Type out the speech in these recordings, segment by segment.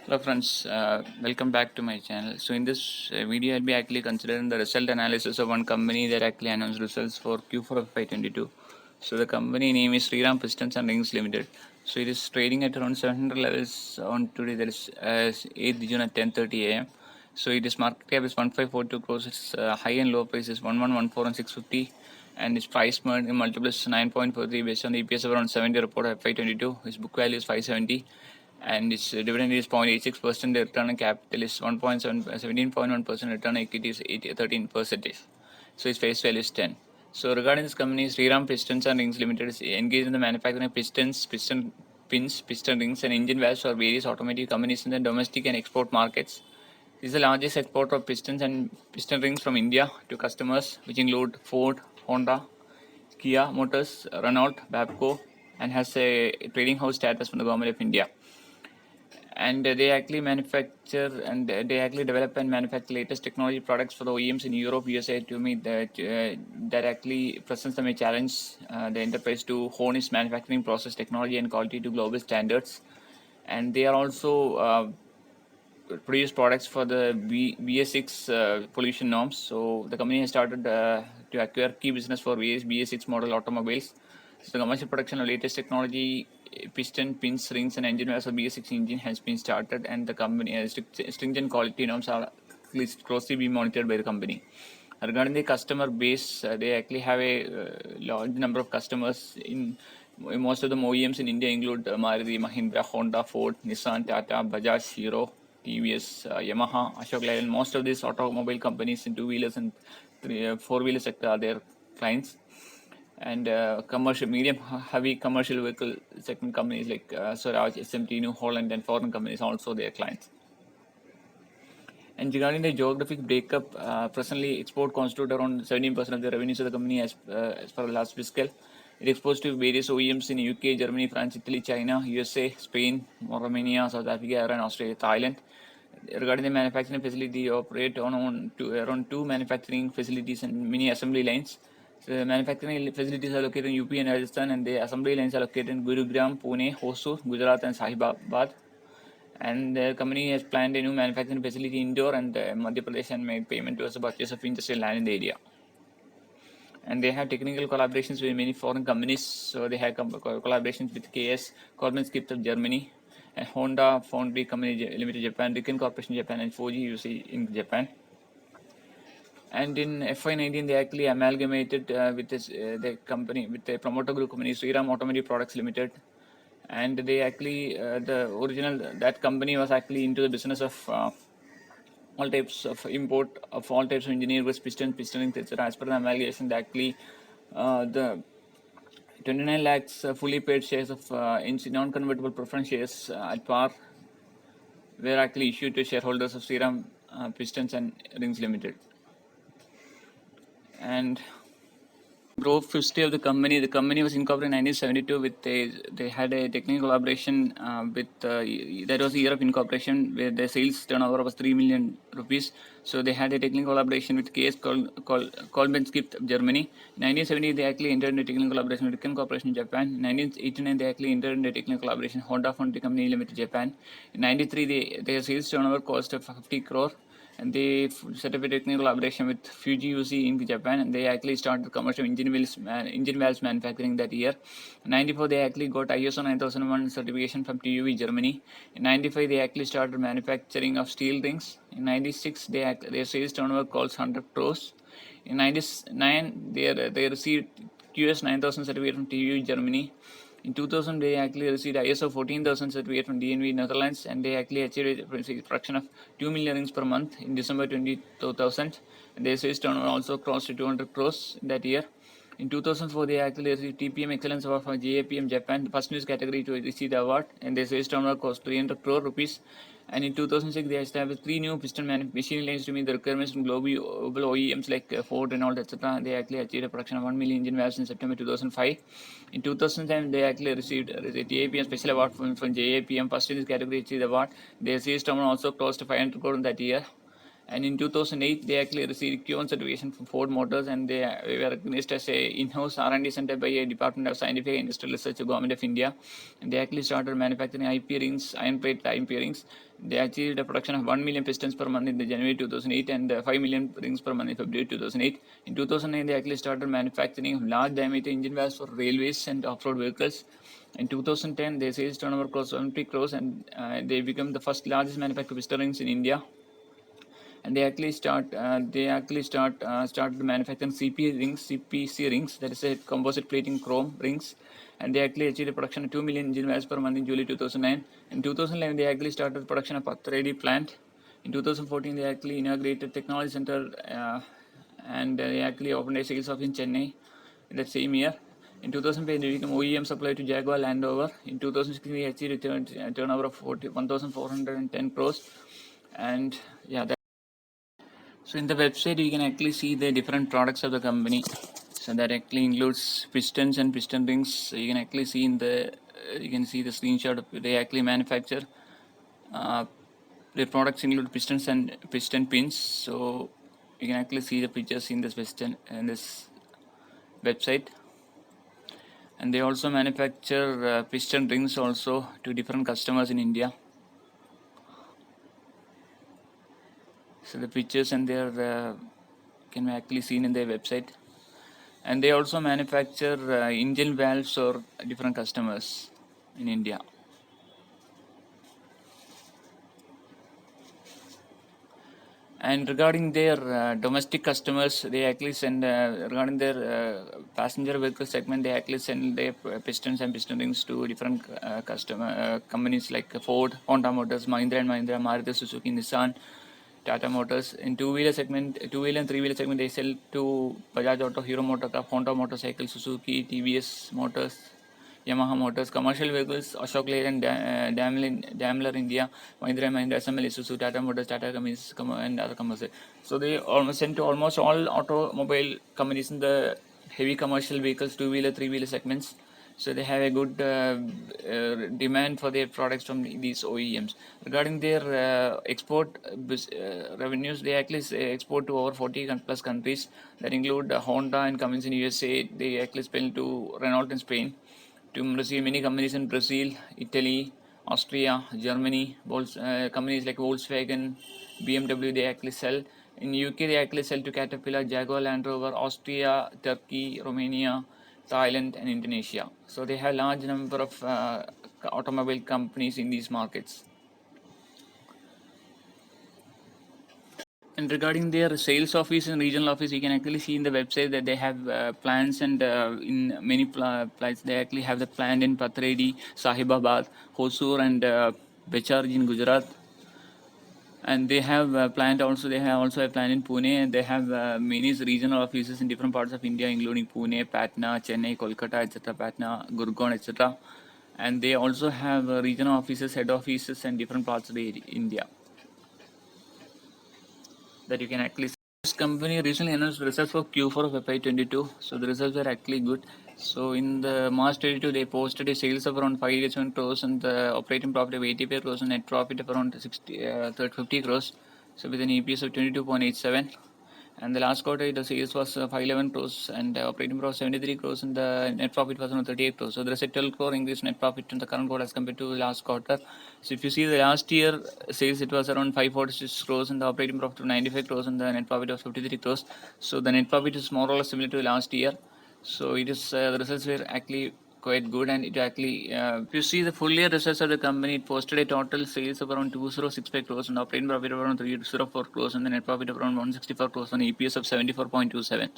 Hello friends, welcome back to my channel. So in this video I'll be actually considering the result analysis of one company that actually announced results for Q4 of Fy22. So the company name is Shriram Pistons and Rings Ltd. So it is trading at around 700 levels on today, that is 8th June at 10:30 a.m. So it is market cap is 1542 crores, its high and low price is 1114 and 650, and its price multiple is 9.43 based on the EPS of around 70 report at Fy22. Its book value is 570 and its dividend is 0.86%, the return on capital is 17.1%, return on equity is 13%. So its face value is 10. So regarding this company, Shriram Pistons and Rings Limited is engaged in the manufacturing of pistons, piston pins, piston rings, and engine valves for various automotive companies in the domestic and export markets. This is the largest exporter of pistons and piston rings from India to customers, which include Ford, Honda, Kia Motors, Renault, Babco, and has a trading house status from the government of India. And they actually manufacture and they actually develop and manufacture latest technology products for the OEMs in Europe, USA to meet that actually presents them a challenge the enterprise to hone its manufacturing process, technology, and quality to global standards. And they are also produce products for the BS6 pollution norms. So the company has started to acquire key business for various BS6 model automobiles. So the commercial production of latest technology, piston, pins, rings, and engine valves of BS6 engine has been started, and the company stringent quality norms are closely being monitored by the company. Regarding the customer base, they actually have a large number of customers in most of the OEMs in India include Maruti, Mahindra, Honda, Ford, Nissan, Tata, Bajaj, Hero, TVS, Yamaha, Ashok Leyland. Most of these automobile companies in two-wheelers and four-wheeler sector are their clients. And commercial, medium, heavy commercial vehicle segment companies like Swaraj, SMT, New Holland, and foreign companies are also their clients. And regarding the geographic breakup, presently export constitute around 17% of the revenues of the company as per the last fiscal. It exports to various OEMs in UK, Germany, France, Italy, China, USA, Spain, Romania, South Africa, Iran, Australia, Thailand. Regarding the manufacturing facility, operate on around two manufacturing facilities and many assembly lines. So the manufacturing facilities are located in UP and Rajasthan, and the assembly lines are located in Gurugram, Pune, Hosur, Gujarat, and Sahibabad. And the company has planned a new manufacturing facility in Indore and Madhya Pradesh and made payment towards the purchase of industrial land in the area. And they have technical collaborations with many foreign companies. So they have collaborations with KS, Corbin Skips of Germany, and Honda Foundry Company Limited Japan, Riken Corporation Japan, and Fuji UC in Japan. And in FY19, they actually amalgamated with the company, with the promoter group company Shriram Automotive Products Limited. And they actually that company was actually into the business of all types of import of all types of engineered goods, piston rings, etc. As per the amalgamation, actually the 29 lakhs fully paid shares of non-convertible preference shares at par were actually issued to shareholders of Shriram Pistons and Rings Limited. And growth history of the company was incorporated in 1972 with they had a technical collaboration with that was the year of incorporation where the sales turnover was 3 million rupees. So they had a technical collaboration with KS Kolbenskip of Germany. In 1970 they actually entered into technical collaboration with Riken Corporation in Japan. In 1989 they actually entered into technical collaboration with Honda Foundry Company Limited Japan. In 93 their sales turnover cost of 50 crore, and they set up a technical collaboration with Fuji UC in Japan, and they actually started commercial engine valves manufacturing that year. In 94 they actually got ISO 9001 certification from TUV Germany. In 95 they actually started manufacturing of steel rings. In 96 their sales turnover calls 100 crores. In 99 they received QS 9000 certificate from TUV Germany. In 2000, they actually received ISO 14000 certificate from DNV Netherlands, and they actually achieved a production of 2 million rings per month in December 2000. And their sales turnover also crossed to 200 crores in that year. In 2004, they actually received TPM Excellence Award from JAPM Japan, the first news category to receive the award, and their sales turnover cost 300 crore rupees. And in 2006, they established 3 new piston machining lines to meet the requirements from global OEMs like Ford, Renault, etc. They actually achieved a production of 1 million engine valves in September 2005. In 2010, they actually received the JAPM Special Award from JAPM, first in this category achieved the award. Their sales turnover also close to 500 crore in that year. And in 2008, they actually received Q1 certification from Ford Motors, and they were recognized as a in-house R&D center by a Department of Scientific and Industrial Research, Government of India. And they actually started manufacturing IP rings, iron plate IP rings. They achieved a production of 1 million pistons per month in the January 2008 and 5 million rings per month in February 2008. In 2009, they actually started manufacturing large diameter engine valves for railways and off-road vehicles. In 2010, their sales turnover crossed 70 crores, and they became the first largest manufacturer of piston rings in India. And they actually started manufacturing CPC rings, that is a composite plating chrome rings, and they actually achieved a production of 2 million engine valves per month in July 2009. In 2011, they actually started production of Pathredi plant. In 2014, they actually inaugurated technology center, and they actually opened a sales office in Chennai in that same year. In 2005, they became OEM supplier to Jaguar Land Rover. In 2016, they achieved a turnover of 1,410 crores, and yeah. So in the website, you can actually see the different products of the company. So that actually includes pistons and piston rings. So you can actually see you can see the screenshot of they actually manufacture. Their products include pistons and piston pins. So you can actually see the pictures in this website. And they also manufacture piston rings also to different customers in India. So the pictures and their can be actually seen in their website. And they also manufacture engine valves for different customers in India. And regarding their domestic customers, they actually send regarding their passenger vehicle segment, they actually send their pistons and piston rings to different customer companies like Ford, Honda Motors, Mahindra and Mahindra, Maruti, Suzuki, Nissan, Tata Motors. In two-wheeler and three-wheeler segment, they sell to Bajaj Auto, Hero Motorcar, Honda Motorcycle, Suzuki, TVS Motors, Yamaha Motors. Commercial vehicles, Ashok Leyland, Daimler India, Mahindra, SML, Isuzu, Tata Motors, Tata companies, and other companies. So they almost send to almost all automobile companies in the heavy commercial vehicles, two-wheeler, three-wheeler segments. So they have a good demand for their products from these OEMs. Regarding their export revenues, they actually export to over 40 plus countries that include Honda and Cummins in USA. They actually sell to Renault in Spain, to receive many companies in Brazil, Italy, Austria, Germany. Companies like Volkswagen, BMW, they actually sell. In UK, they actually sell to Caterpillar, Jaguar Land Rover, Austria, Turkey, Romania, Thailand, and Indonesia. So they have large number of automobile companies in these markets. And regarding their sales office and regional office, you can actually see in the website that they have plants, and in many places they actually have the plant in Pathredi, Sahibabad, Hosur, and Becharj in Gujarat. And they have a plant also. They have also a plant in Pune, and they have many regional offices in different parts of India, including Pune, Patna, Chennai, Kolkata, etc., Patna, Gurgaon, etc. And they also have regional offices, head offices, in different parts of India that you can actually see. This company recently announced results for Q4 of Fy22. So the results were actually good. So in the March 22, they posted a sales of around 587 crores and the operating profit of 85 crores and net profit of around 50 crores. So with an EPS of 22.87. And the last quarter, the sales was 511 crores and operating profit 73 crores and the net profit was around 38 crores. So there is a 12 crore increase in net profit in the current quarter as compared to the last quarter. So if you see the last year sales, it was around 546 crores and the operating profit of 95 crores and the net profit of 53 crores. So the net profit is more or less similar to last year. So it is the results were actually quite good, and it actually if you see the full year results of the company, it posted a total sales of around 2065 crores and operating profit of around 304 crores and the net profit of around 164 crores and EPS of 74.27.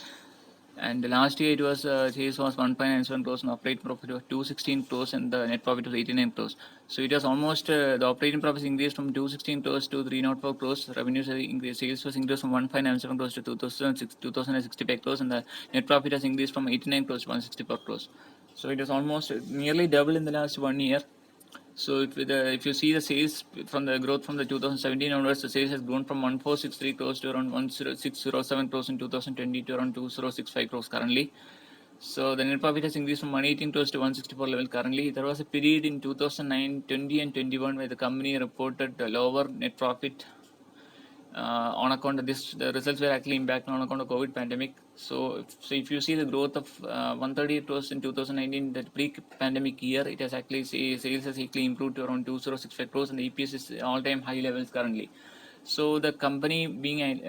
And last year it was sales was 1.97 crores and operating profit of 216 crores and the net profit was 89 crores. So it was almost the operating profit increased from 216 crores to 304 crores. Revenues increased, sales was increased from 1597 crores to 2065 crores, and the net profit has increased from 89 crores to 164 crores. So it is almost nearly double in the last 1 year. So if you see the sales from the growth from the 2017 onwards, the sales has grown from 1463 crores to around 10607 crores in 2020 to around 2065 crores currently. So the net profit has increased from 118 crores to 164 level currently. There was a period in 2009, 20 and 21 where the company reported a lower net profit on account of this. The results were actually impacted on account of COVID pandemic. So if you see the growth of 138 crores in 2019, that pre-pandemic year, it has actually sales has actually improved to around 2065 crores, and the EPS is all-time high levels currently. So the company being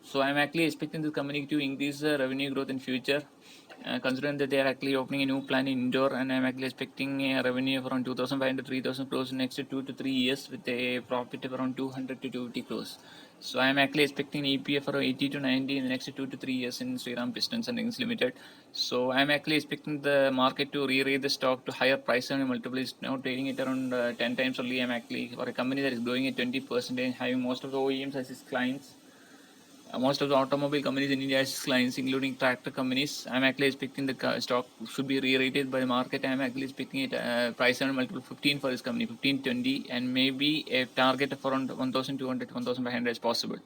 so I'm actually expecting this company to increase the revenue growth in future, considering that they are actually opening a new plant in Indore, and I'm actually expecting a revenue of around 2,500 3,000 crores in next 2 to 3 years with a profit of around 200 to 250 crores. So I'm actually expecting EPF around 80 to 90 in the next 2 to 3 years in Shriram Pistons and Rings Limited. So I'm actually expecting the market to re-rate the stock to higher price and multiple. Is now trading it around 10 times only. I'm actually for a company that is growing at 20%, having most of the OEMs as its clients. Most of the automobile companies in India as clients, including tractor companies. I'm actually expecting the stock should be re-rated by the market. I'm actually expecting it price and multiple 15 for this company, 15, 20, and maybe a target of around 1,200 to 1,500 is possible.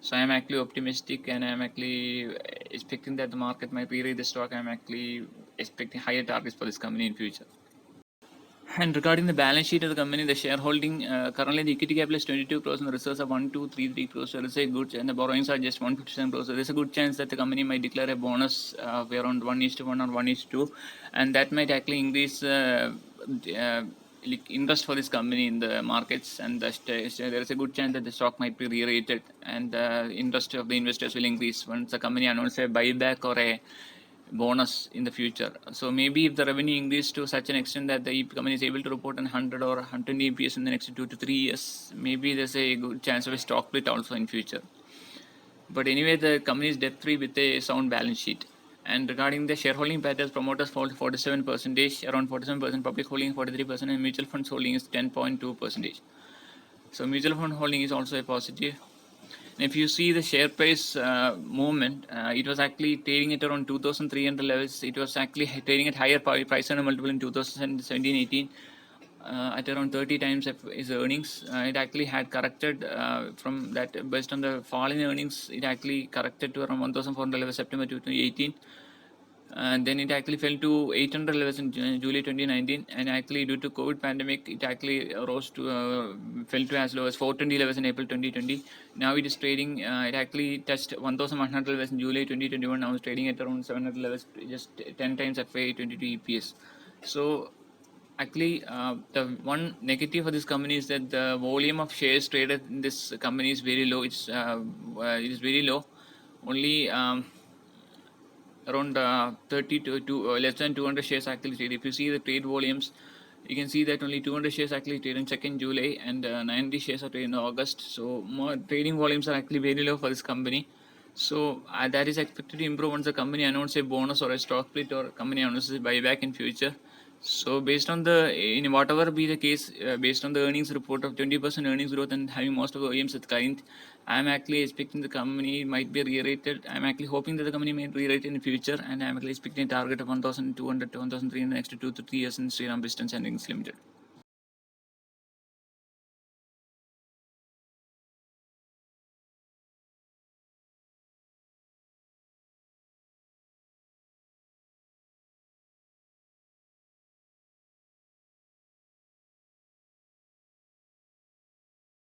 So I'm actually optimistic, and I'm actually expecting that the market might re-rate the stock. I'm actually expecting higher targets for this company in future. And regarding the balance sheet of the company, the shareholding, currently the equity capital is 22 crores and the reserves are 1233 crores. So there is a good, and the borrowings are just 157 crores. So there's a good chance that the company might declare a bonus of around 1:1 or 1:2, and that might actually increase interest for this company in the markets. And there is a good chance that the stock might be re-rated, and the interest of the investors will increase once the company announces a buyback or a bonus in the future. So maybe if the revenue increases to such an extent that the company is able to report 100 or 120 EPS in the next 2 to 3 years, maybe there's a good chance of a stock split also in future. But anyway, the company is debt free with a sound balance sheet. And regarding the shareholding patterns, promoters hold 47%, around 47%, public holding 43%, and mutual funds holding is 10.2%. So mutual fund holding is also a positive. If you see the share price movement, it was actually trading at around 2,300 levels. It was actually trading at higher price earner multiple in 2017-18 at around 30 times its earnings. It actually had corrected from that based on the fall in earnings. It actually corrected to around 1,400 levels September 2018. And then it actually fell to 800 levels in July 2019, and actually due to COVID pandemic, it actually rose to fell to as low as 420 levels in April 2020. Now it is trading. It actually touched 1,100 levels in July 2021. Now it's trading at around 700 levels, just 10 times FY22 EPS. So actually, the one negative for this company is that the volume of shares traded in this company is very low. It is very low. Only around 30 to less than 200 shares actually trade. If you see the trade volumes, you can see that only 200 shares actually trade in 2nd July, and 90 shares are traded in August. So more trading volumes are actually very low for this company. So that is expected to improve once the company announces a bonus or a stock split, or company announces a buyback in future. So based on in whatever be the case, based on the earnings report of 20% earnings growth and having most of the OEMs at client, I'm actually expecting the company might be re-rated. I'm actually hoping that the company may re-rate in the future, and I'm actually expecting a target of 1,200 to 1,300 next 2 to 3 years in Shriram Pistons Rings Ltd.